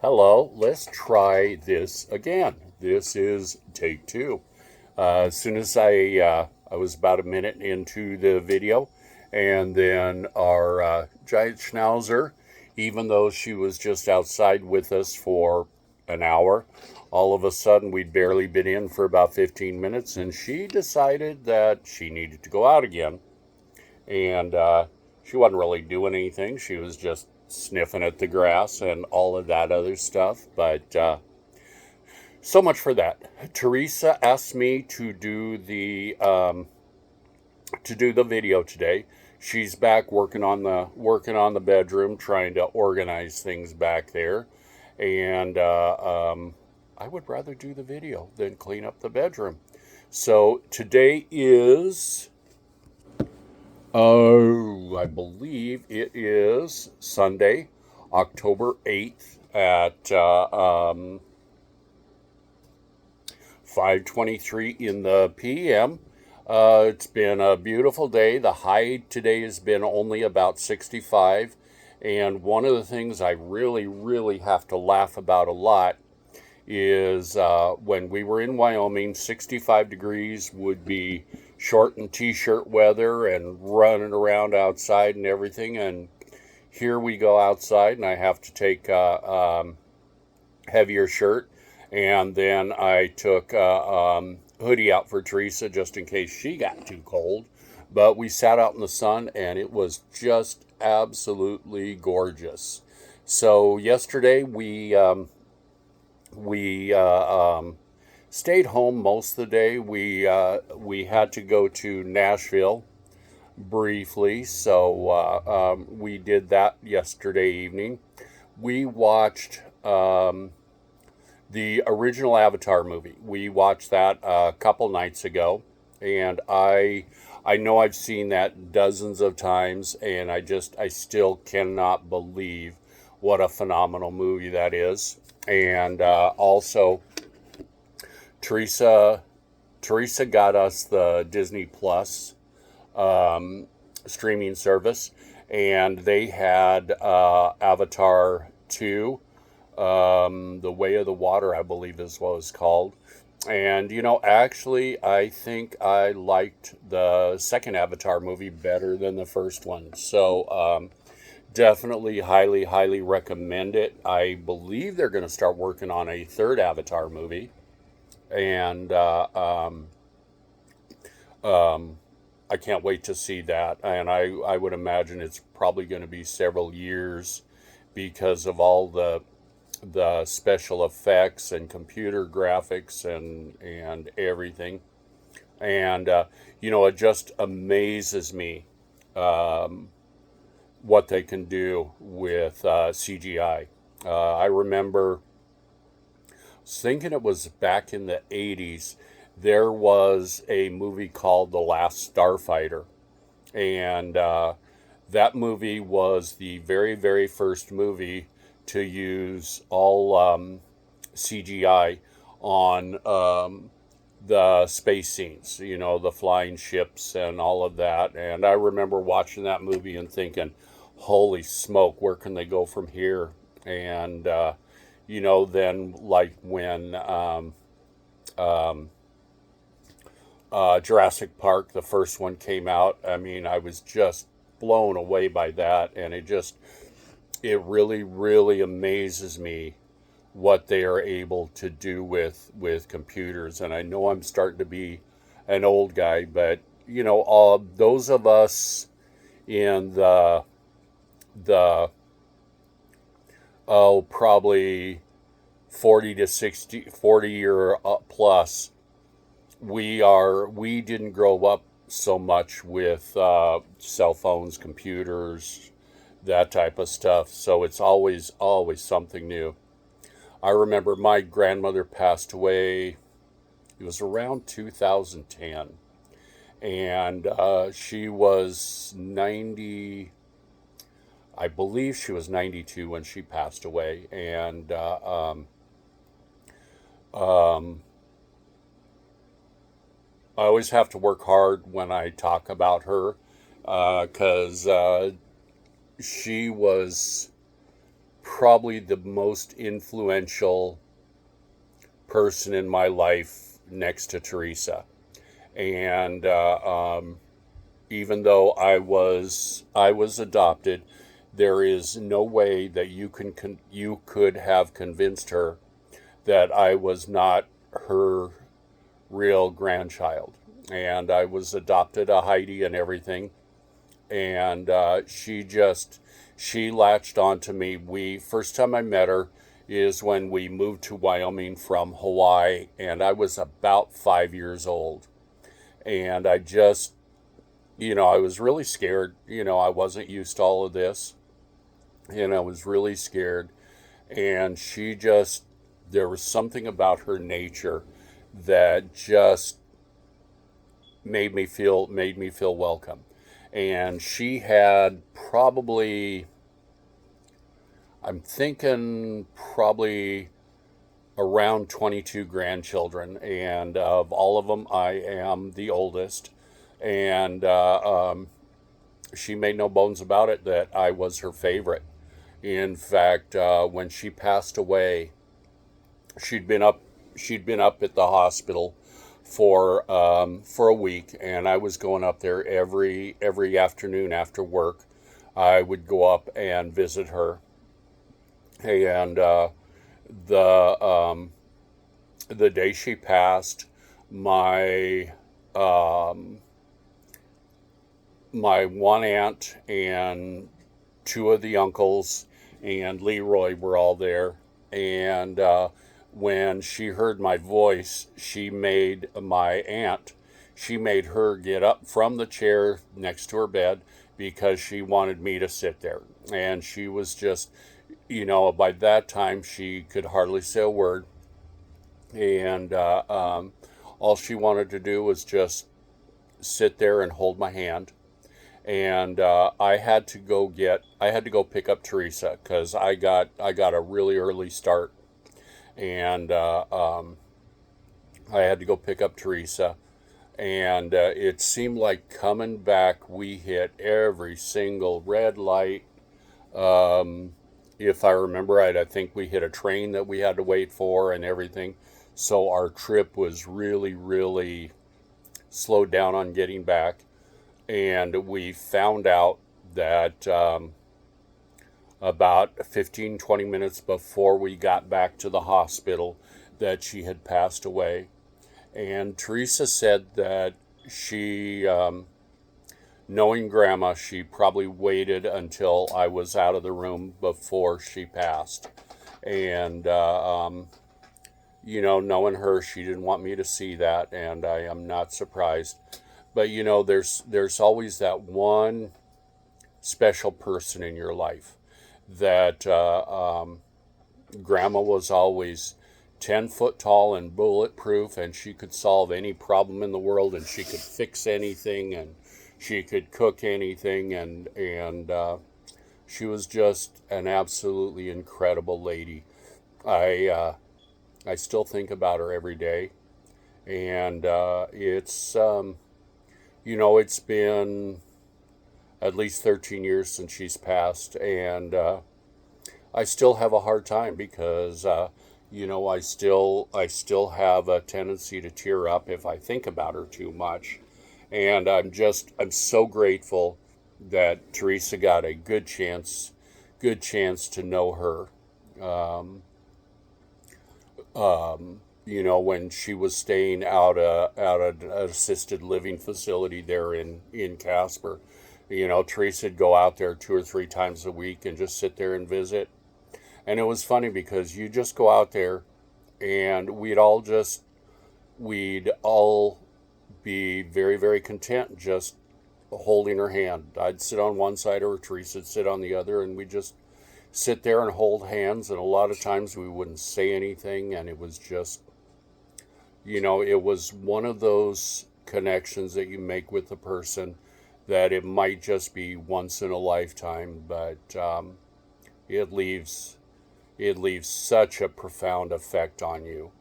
Hello, let's try this again. This is take two. As soon as I was about a minute into the video, and then our giant schnauzer, even though she was just outside with us for an hour, all of a sudden we'd barely been in for about 15 minutes, and she decided that she needed to go out again. And she wasn't really doing anything. She was just sniffing at the grass and all of that other stuff. But so much for that. Teresa asked me to do the video today. She's back working on the bedroom, trying to organize things back there, and I would rather do the video than clean up the bedroom. So today is I believe it is Sunday, October 8th at 5:23 in the p.m. It's been a beautiful day. The high today has been only about 65. And one of the things I really, really have to laugh about a lot is when we were in Wyoming, 65 degrees would be short and t-shirt weather and running around outside and everything. And here we go outside, and I have to take heavier shirt, and then I took hoodie out for Teresa just in case she got too cold. But we sat out in the sun, and it was just absolutely gorgeous. So yesterday we stayed home most of the day. We had to go to Nashville briefly, so we did that yesterday evening. We watched the original Avatar movie. We watched that a couple nights ago, and I know I've seen that dozens of times, and I still cannot believe what a phenomenal movie that is. And also, Teresa Teresa got us the Disney Plus streaming service, and they had Avatar 2, The Way of the Water, I believe is what it's called. And, actually, I think I liked the second Avatar movie better than the first one. So, definitely highly, highly recommend it. I believe they're going to start working on a third Avatar movie. And um, I can't wait to see that. And I would imagine it's probably going to be several years because of all the special effects and computer graphics and everything. And it just amazes me um, what they can do with CGI. I remember thinking it was back in the 80s, there was a movie called The Last Starfighter. And that movie was the very, very first movie to use all CGI on the space scenes, the flying ships and all of that. And I remember watching that movie and thinking, holy smoke, where can they go from here? And, then like when um, Jurassic Park, the first one came out, I mean, I was just blown away by that. And it really, really amazes me what they are able to do with computers. And I know I'm starting to be an old guy, but those of us in the probably 40 to 60, 40 or plus, we didn't grow up so much with cell phones, computers, that type of stuff. So it's always something new. I remember my grandmother passed away. It was around 2010, and she was 90. I believe she was 92 when she passed away, and um, I always have to work hard when I talk about her because she was probably the most influential person in my life next to Teresa. And even though I was adopted, there is no way that you could have convinced her that I was not her real grandchild. And I was adopted a Heidi and everything. And she latched onto me. We first time I met her is when we moved to Wyoming from Hawaii, and I was about 5 years old. And I was really scared. I wasn't used to all of this, and I was really scared. And there was something about her nature that just made me feel welcome. And she had probably, I'm thinking probably around 22 grandchildren, and of all of them, I am the oldest. And she made no bones about it that I was her favorite. In fact, when she passed away, she'd been up she'd been up at the hospital for a week, and I was going up there every afternoon after work. I would go up and visit her, and the the day she passed, my um, my one aunt and two of the uncles and Leroy were all there. And when she heard my voice, she made her get up from the chair next to her bed because she wanted me to sit there. And she was just, by that time, she could hardly say a word. And all she wanted to do was just sit there and hold my hand. And I had to go pick up Teresa because I got a really early start. And I had to go pick up Teresa. And it seemed like coming back, we hit every single red light. Um, if I remember right, I think we hit a train that we had to wait for and everything. So our trip was really, really slowed down on getting back. And we found out that about 15, 20 minutes before we got back to the hospital, that she had passed away. And Teresa said that she, knowing Grandma, she probably waited until I was out of the room before she passed. And, knowing her, she didn't want me to see that, and I am not surprised. But there's always that one special person in your life that Grandma was always 10 foot tall and bulletproof, and she could solve any problem in the world, and she could fix anything, and she could cook anything, and she was just an absolutely incredible lady. I I still think about her every day, and it's been at least 13 years since she's passed, and I still have a hard time because I still have a tendency to tear up if I think about her too much, and I'm so grateful that Teresa got a good chance to know her. Um, when she was staying out at an assisted living facility there in Casper. Teresa'd go out there 2 or 3 times a week and just sit there and visit. And it was funny because you just go out there, and we'd all be very, very content just holding her hand. I'd sit on one side of her, Teresa'd sit on the other, and we just sit there and hold hands. And a lot of times we wouldn't say anything, and it was just, it was one of those connections that you make with the person that it might just be once in a lifetime, but it leaves it leaves such a profound effect on you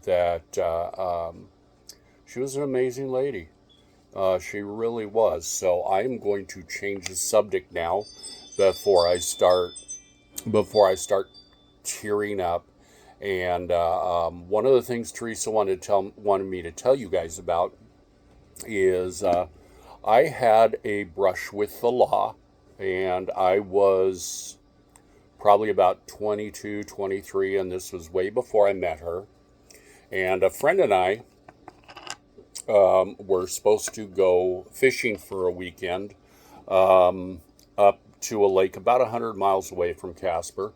that she was an amazing lady. She really was. So I'm going to change the subject now before I start before I start tearing up. And one of the things Teresa wanted me to tell you guys about is I had a brush with the law, and I was probably about 22, 23, and this was way before I met her. And a friend and I were supposed to go fishing for a weekend up to a lake about 100 miles away from Casper.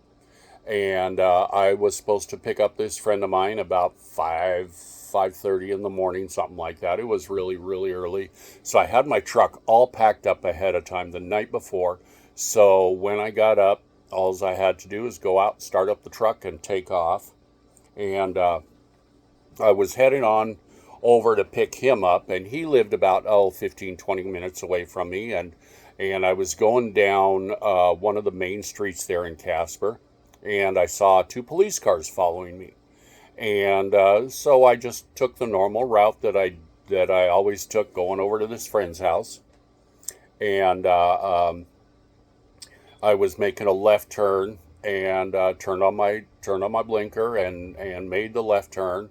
And I was supposed to pick up this friend of mine about 5:30 in the morning, something like that. It was really, really early. So I had my truck all packed up ahead of time the night before. So when I got up, all I had to do was go out, start up the truck, and take off. And I was heading on over to pick him up, and he lived about 15, 20 minutes away from me. And I was going down one of the main streets there in Casper, and I saw two police cars following me. And so I just took the normal route that I always took, going over to this friend's house. And I was making a left turn, and turned on my blinker and made the left turn.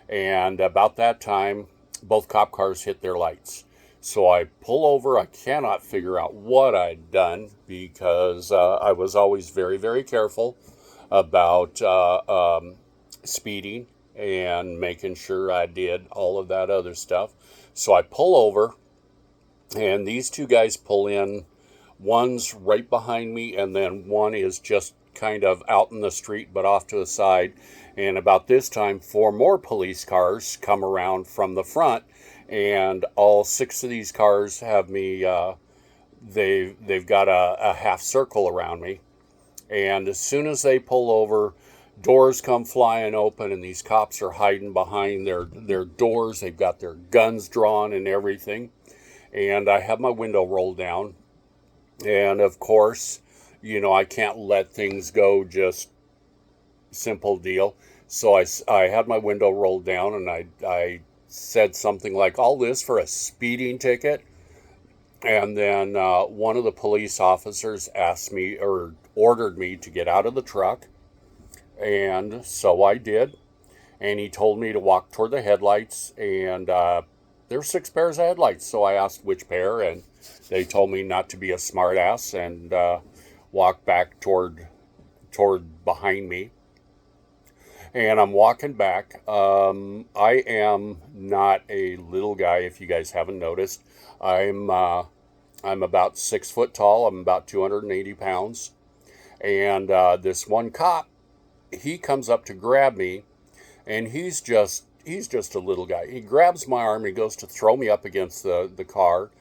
And about that time, both cop cars hit their lights. So I pull over. I cannot figure out what I'd done, because I was always very, very careful about speeding and making sure I did all of that other stuff. So I pull over, and these two guys pull in. One's right behind me, and then one is just kind of out in the street but off to the side. And about this time, 4 more police cars come around from the front, and all 6 of these cars have me, they've got a half circle around me. And as soon as they pull over, doors come flying open, and these cops are hiding behind their doors. They've got their guns drawn and everything. And I have my window rolled down. And of course, I can't let things go just simple deal. So I had my window rolled down, and I said something like, all this for a speeding ticket. And then one of the police officers asked me, or ordered me, to get out of the truck. And so I did. And he told me to walk toward the headlights. And there were 6 pairs of headlights. So I asked which pair, and they told me not to be a smart ass and walk back toward behind me. And I'm walking back. I am not a little guy, if you guys haven't noticed. I'm about 6 foot tall. I'm about 280 pounds. And this one cop, he comes up to grab me, and he's just a little guy. He grabs my arm, he goes to throw me up against the car,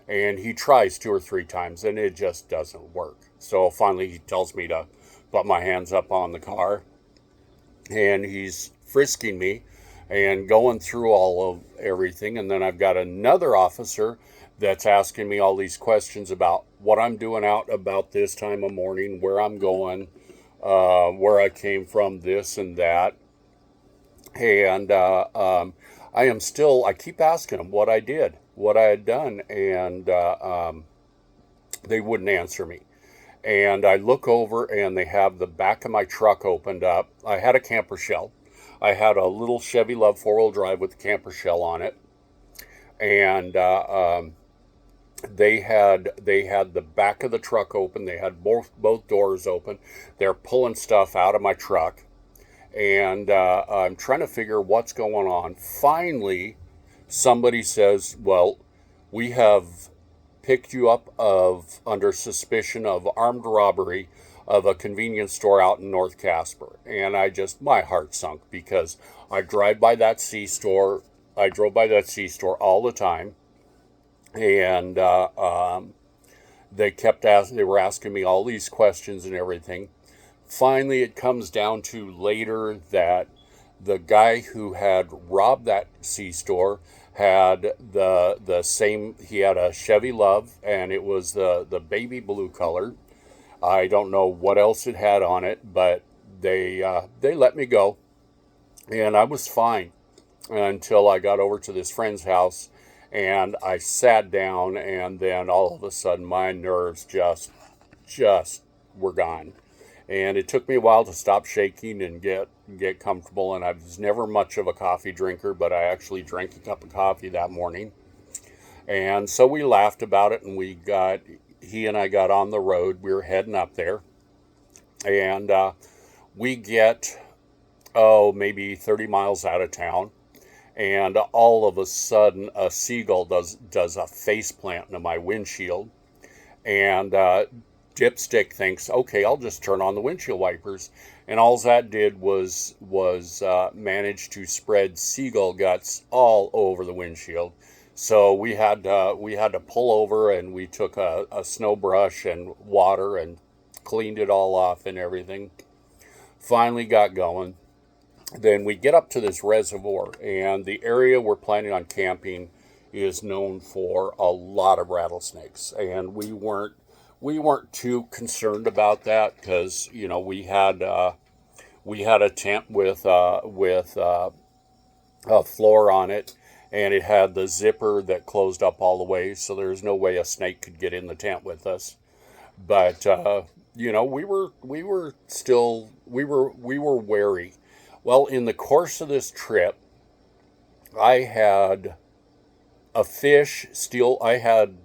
and he tries 2 or 3 times, and it just doesn't work. So finally he tells me to put my hands up on the car, and he's frisking me and going through all of everything. And then I've got another officer that's asking me all these questions about what I'm doing out about this time of morning, where I'm going, where I came from, this and that. And I keep asking them what I did, what I had done, and they wouldn't answer me. And I look over, and they have the back of my truck opened up. I had a camper shell. I had a little Chevy Love 4-wheel drive with a camper shell on it. And they had the back of the truck open. They had both doors open. They're pulling stuff out of my truck. And I'm trying to figure what's going on. Finally, somebody says, well, we have picked you up under suspicion of armed robbery of a convenience store out in North Casper. And my heart sunk, because I drove by that C-store all the time. And they were asking me all these questions and everything. Finally, it comes down to later that the guy who had robbed that C-store had the same. He had a Chevy Love, and it was the baby blue color. I don't know what else it had on it, but they let me go, and I was fine until I got over to this friend's house, and I sat down, and then all of a sudden my nerves just were gone. And it took me a while to stop shaking and get comfortable. And I was never much of a coffee drinker, but I actually drank a cup of coffee that morning. And so we laughed about it, and he and I got on the road. We were heading up there, and we get, maybe 30 miles out of town, and all of a sudden a seagull does a face plant into my windshield, and Dipstick thinks, okay, I'll just turn on the windshield wipers, and all that did was manage to spread seagull guts all over the windshield. So we had to pull over, and we took a snow brush and water and cleaned it all off and everything. Finally got going. Then we get up to this reservoir, and the area we're planning on camping is known for a lot of rattlesnakes, and we weren't too concerned about that because we had a tent with a floor on it, and it had the zipper that closed up all the way, so there's no way a snake could get in the tent with us. But we were wary. Well, in the course of this trip, I had a fish steal. I had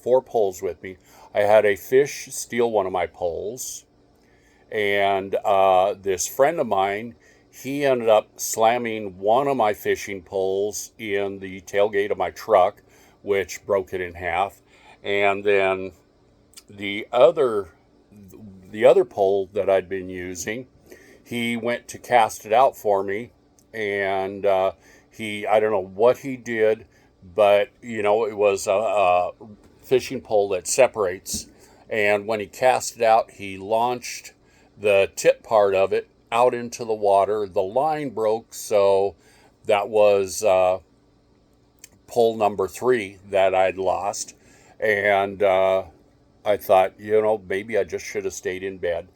4 poles with me. I had a fish steal one of my poles, and this friend of mine, he ended up slamming one of my fishing poles in the tailgate of my truck, which broke it in half. And then the other the other pole that I'd been using, he went to cast it out for me, and I don't know what he did, but it was a fishing pole that separates, and when he cast it out, he launched the tip part of it out into the water. The line broke, so that was pole number 3 that I'd lost, and I thought, maybe I just should have stayed in bed.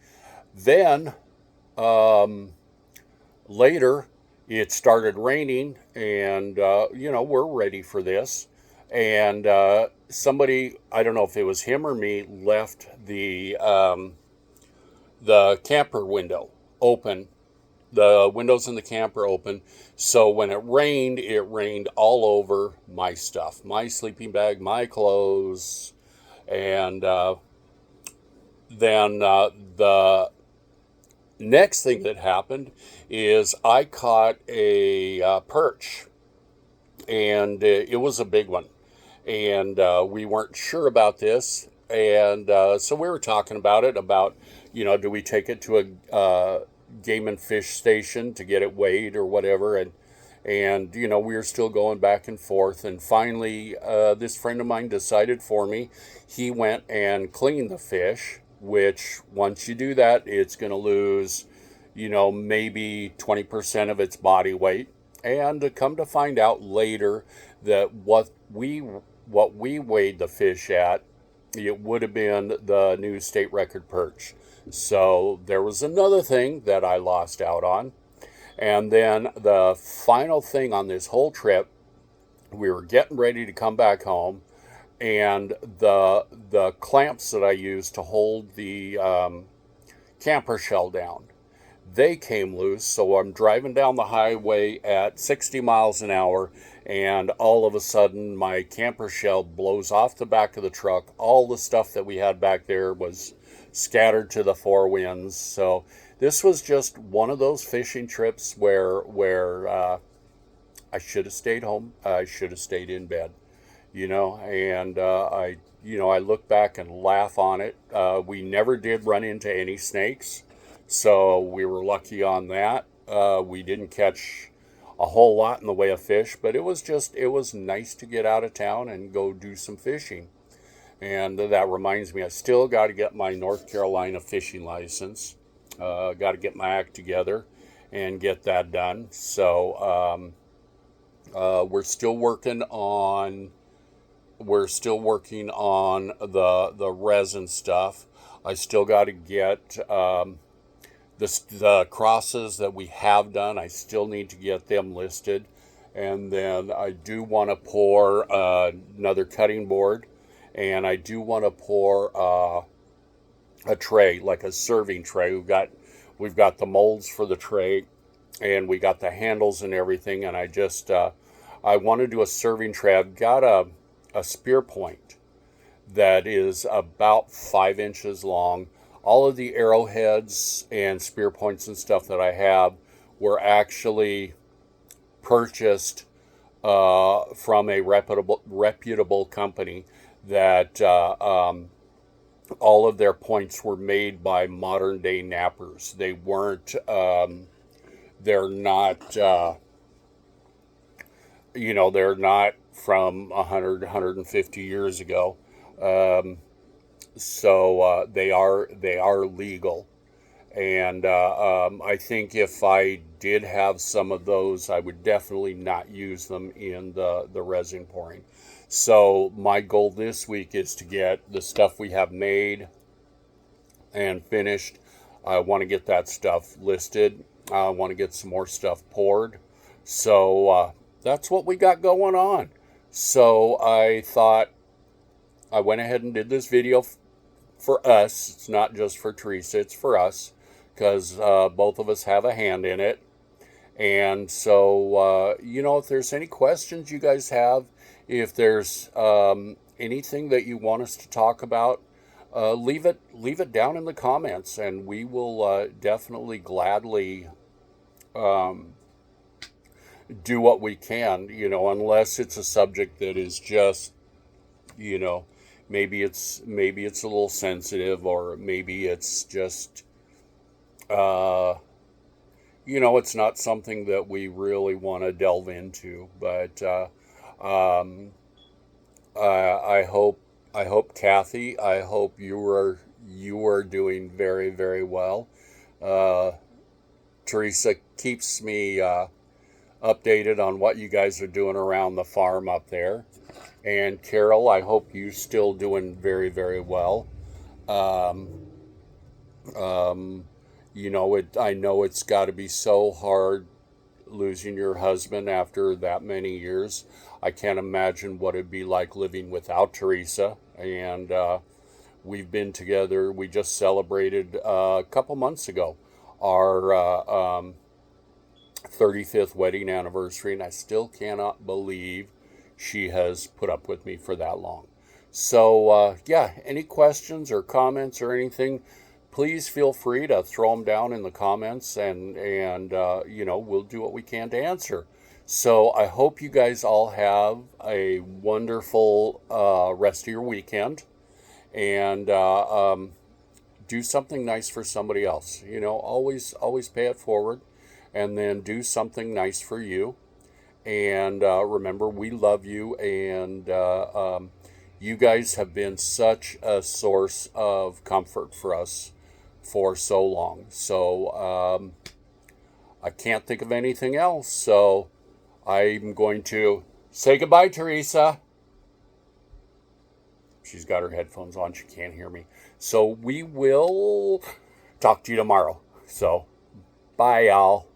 Then um, later, it started raining, and we're ready for this. And somebody, I don't know if it was him or me, left the camper window open, the windows in the camper open. So when it rained all over my stuff, my sleeping bag, my clothes, and then the next thing that happened is I caught a perch, and it was a big one. And we weren't sure about this, and so we were talking about it. About do we take it to a game and fish station to get it weighed or whatever, and we were still going back and forth, and finally this friend of mine decided for me. He went and cleaned the fish, which once you do that, it's going to lose maybe 20% of its body weight. And to come to find out later that what we weighed the fish at, it would have been the new state record perch. So there was another thing that I lost out on. And then the final thing on this whole trip, we were getting ready to come back home, and the clamps that I used to hold the camper shell down, they came loose. So I'm driving down the highway at 60 miles an hour, and all of a sudden my camper shell blows off the back of the truck. All the stuff that we had back there was scattered to the 4 winds. So this was just one of those fishing trips where I should have stayed home. I should have stayed in bed, and I look back and laugh on it. We never did run into any snakes, so we were lucky on that. We didn't catch a whole lot in the way of fish, but it was nice to get out of town and go do some fishing. And that reminds me, I still got to get my North Carolina fishing license. Got to get my act together and get that done. So we're still working on the resin stuff. I still got to get the crosses that we have done. I still need to get them listed, and then I do want to pour another cutting board, and I do want to pour a tray, like a serving tray. We've got the molds for the tray, and we got the handles and everything. And I want to do a serving tray. I've got a spear point that is about 5 inches long. All of the arrowheads and spear points and stuff that I have were actually purchased from a reputable company that all of their points were made by modern day knappers. They weren't. They're not. They're not from 150 years ago. So they are legal. And I think if I did have some of those, I would definitely not use them in the resin pouring. So my goal this week is to get the stuff we have made and finished. I want to get that stuff listed. I want to get some more stuff poured. So that's what we got going on. So I thought I went ahead and did this video for us. It's not just for Teresa, it's for us, because both of us have a hand in it. And so, if there's any questions you guys have, if there's anything that you want us to talk about, leave it down in the comments, and we will definitely gladly do what we can. Unless it's a subject that is just, maybe it's a little sensitive, or maybe it's just it's not something that we really want to delve into. But I hope Kathy, I hope you are doing very, very well. Teresa keeps me updated on what you guys are doing around the farm up there. And Carol, I hope you're still doing very, very well. I know it's got to be so hard losing your husband after that many years. I can't imagine what it'd be like living without Teresa. And we've been together. We just celebrated a couple months ago our 35th wedding anniversary, and I still cannot believe she has put up with me for that long. So, any questions or comments or anything, please feel free to throw them down in the comments, and we'll do what we can to answer. So I hope you guys all have a wonderful rest of your weekend, and do something nice for somebody else. Always pay it forward, and then do something nice for you. And remember, we love you, and you guys have been such a source of comfort for us for so long. So I can't think of anything else. So I'm going to say goodbye, Teresa. She's got her headphones on. She can't hear me. So we will talk to you tomorrow. So bye, y'all.